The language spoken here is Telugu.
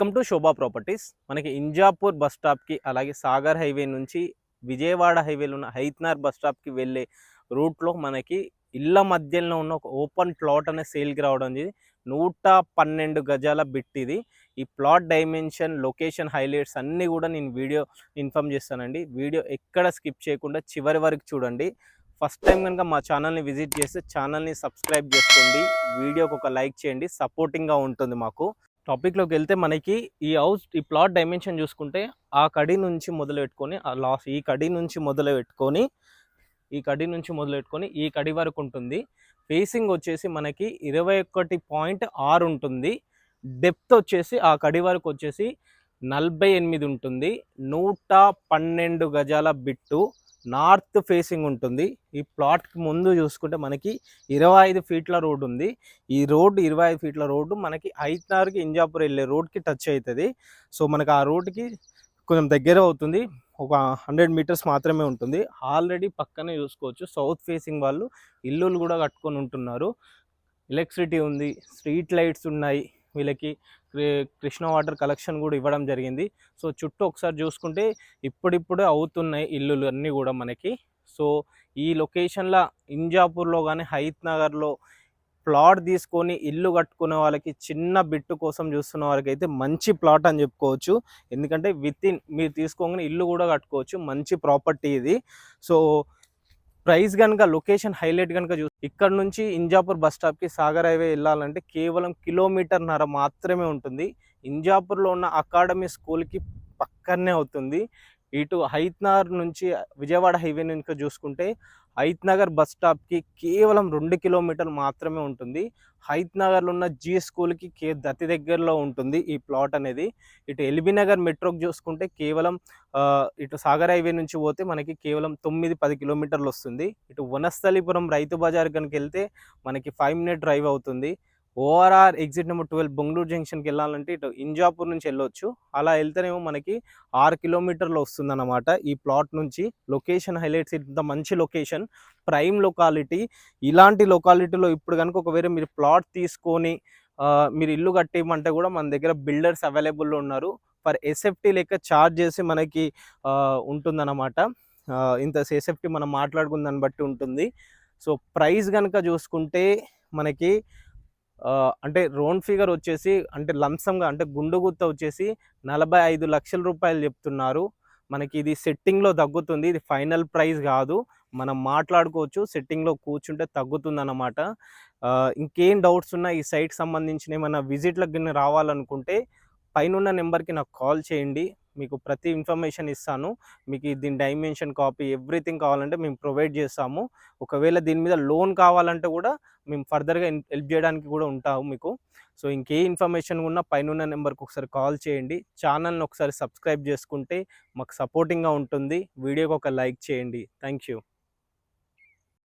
Welcome to Shobha properties. మనకి ఇంజాపూర్ బస్ స్టాప్కి అలాగే సాగర్ హైవే నుంచి విజయవాడ హైవేలో ఉన్న హైత్నార్ బస్ స్టాప్కి వెళ్ళే రూట్లో మనకి ఇళ్ళ మధ్యలో ఉన్న ఒక ఓపెన్ ప్లాట్ అనే సేల్కి రావడం. ఇది 112 గజాల బిట్. ఇది ఈ ప్లాట్ డైమెన్షన్, లొకేషన్, హైలైట్స్ అన్నీ కూడా నేను వీడియో ఇన్ఫామ్ చేస్తానండి. వీడియో ఎక్కడ స్కిప్ చేయకుండా చివరి వరకు చూడండి. ఫస్ట్ టైం కనుక మా ఛానల్ని విజిట్ చేస్తే ఛానల్ని సబ్స్క్రైబ్ చేసుకోండి, వీడియోకి ఒక లైక్ చేయండి, సపోర్టింగ్గా ఉంటుంది మాకు. టాపిక్లోకి వెళ్తే మనకి ఈ ప్లాట్ డైమెన్షన్ చూసుకుంటే ఆ కడి నుంచి మొదలు పెట్టుకొని ఈ కడి నుంచి ఈ కడి వరకు ఉంటుంది. ఫేసింగ్ వచ్చేసి మనకి 21.6 ఉంటుంది. డెప్త్ వచ్చేసి ఆ కడి వరకు వచ్చేసి 48 ఉంటుంది. 112 గజాల బిట్టు నార్త్ ఫేసింగ్ ఉంటుంది. ఈ ప్లాట్కి ముందు చూసుకుంటే మనకి 25 ఫీట్ల రోడ్ ఉంది. ఈ రోడ్డు 25 ఫీట్ల రోడ్డు మనకి హైత్నార్కి ఇంజాపూర్ వెళ్ళే రోడ్కి టచ్ అవుతుంది. సో మనకి ఆ రోడ్కి కొంచెం దగ్గర అవుతుంది. ఒక 100 మీటర్స్ మాత్రమే ఉంటుంది. ఆల్రెడీ పక్కనే చూసుకోవచ్చు సౌత్ ఫేసింగ్ వాళ్ళు ఇల్లులు కూడా కట్టుకొని ఉంటున్నారు. ఎలక్ట్రిసిటీ ఉంది, స్ట్రీట్ లైట్స్ ఉన్నాయి. వీళ్ళకి కృష్ణ వాటర్ కలెక్షన్ కూడా ఇవ్వడం జరిగింది. సో చుట్టూ ఒకసారి చూసుకుంటే ఇప్పుడిప్పుడే అవుతున్నాయి ఇల్లులు అన్నీ కూడా మనకి. సో ఈ లొకేషన్లో ఇంజాపూర్లో కానీ హైత్నగర్లో ప్లాట్ తీసుకొని ఇల్లు కట్టుకునే వాళ్ళకి, చిన్న బిట్టు కోసం చూస్తున్న వాళ్ళకి అయితే మంచి ప్లాట్ అని చెప్పుకోవచ్చు. ఎందుకంటే మీరు తీసుకోగానే ఇల్లు కూడా కట్టుకోవచ్చు. మంచి ప్రాపర్టీ ఇది. సో ప్రైస్ కనుక, లొకేషన్ హైలైట్ కనుక ఇక్కడ నుంచి ఇంజాపూర్ బస్ స్టాప్కి సాగర్ హైవే వెళ్ళాలంటే కేవలం 1.5 కిలోమీటర్ మాత్రమే ఉంటుంది. ఇంజాపూర్లో ఉన్న అకాడమీ స్కూల్కి పక్కనే అవుతుంది. ఇటు హైత్నగర్ నుంచి విజయవాడ హైవే నుంచి చూసుకుంటే హైత్నగర్ బస్ స్టాప్కి కేవలం 2 కిలోమీటర్లు మాత్రమే ఉంటుంది. హైత్నగర్లో ఉన్న జీ స్కూల్కి అతి దగ్గరలో ఉంటుంది ఈ ప్లాట్ అనేది. ఇటు ఎల్బీ నగర్ మెట్రోకి చూసుకుంటే కేవలం ఇటు సాగర్ హైవే నుంచి పోతే మనకి కేవలం 9-10 కిలోమీటర్లు వస్తుంది. ఇటు వనస్థలిపురం రైతు బజార్ కనుక వెళ్తే మనకి 5 మినిట్ డ్రైవ్ అవుతుంది. ఓఆర్ఆర్ ఎగ్జిట్ నెంబర్ 12 బెంగళూరు జంక్షన్కి వెళ్ళాలంటే ఇటు ఇంజాపూర్ నుంచి వెళ్ళొచ్చు. అలా వెళ్తేనేమో మనకి 6 కిలోమీటర్లు వస్తుంది అన్నమాట ఈ ప్లాట్ నుంచి. లొకేషన్ హైలైట్స్, ఇంత మంచి లొకేషన్, ప్రైమ్ లొకాలిటీ. ఇలాంటి లొకాలిటీలో ఇప్పుడు కనుక ఒకవేళ మీరు ప్లాట్ తీసుకొని మీరు ఇల్లు కట్టేయమంటే కూడా మన దగ్గర బిల్డర్స్ అవైలబుల్లో ఉన్నారు. ఫర్ ఎస్ఎఫ్టీ లెక్క ఛార్జ్ చేసి మనకి ఉంటుందన్నమాట. ఇంత ఎస్ఎఫ్టీ మనం మాట్లాడుకున్న దాన్ని బట్టి ఉంటుంది. సో ప్రైస్ కనుక చూసుకుంటే మనకి అంటే రౌండ్ ఫిగర్ వచ్చేసి, అంటే లంసంగా, అంటే గుండుగుత్త వచ్చేసి 45 లక్షల రూపాయలు చెప్తున్నారు. మనకి ఇది సెట్టింగ్లో తగ్గుతుంది. ఇది ఫైనల్ ప్రైస్ కాదు, మనం మాట్లాడుకోవచ్చు. సెట్టింగ్లో కూర్చుంటే తగ్గుతుంది అన్నమాట. ఇంకేం డౌట్స్ ఉన్నా ఈ సైట్కి సంబంధించిన ఏమైనా విజిట్లకు రావాలనుకుంటే పైన నెంబర్కి నాకు కాల్ చేయండి. మీకు ప్రతి ఇన్ఫర్మేషన్ ఇస్తాను. మీకు దీని డైమెన్షన్, కాపీ, ఎవ్రీథింగ్ కావాలంటే మేము ప్రొవైడ్ చేస్తాము. ఒకవేళ దీని మీద లోన్ కావాలంటే కూడా మేము ఫర్దర్గా హెల్ప్ చేయడానికి కూడా ఉంటాము మీకు. సో ఇంకే ఇన్ఫర్మేషన్ ఉన్నా పైన నెంబర్కి ఒకసారి కాల్ చేయండి. ఛానల్ని ఒకసారి సబ్స్క్రైబ్ చేసుకుంటే మాకు సపోర్టింగ్గా ఉంటుంది. వీడియోకి ఒక లైక్ చేయండి. Thank you.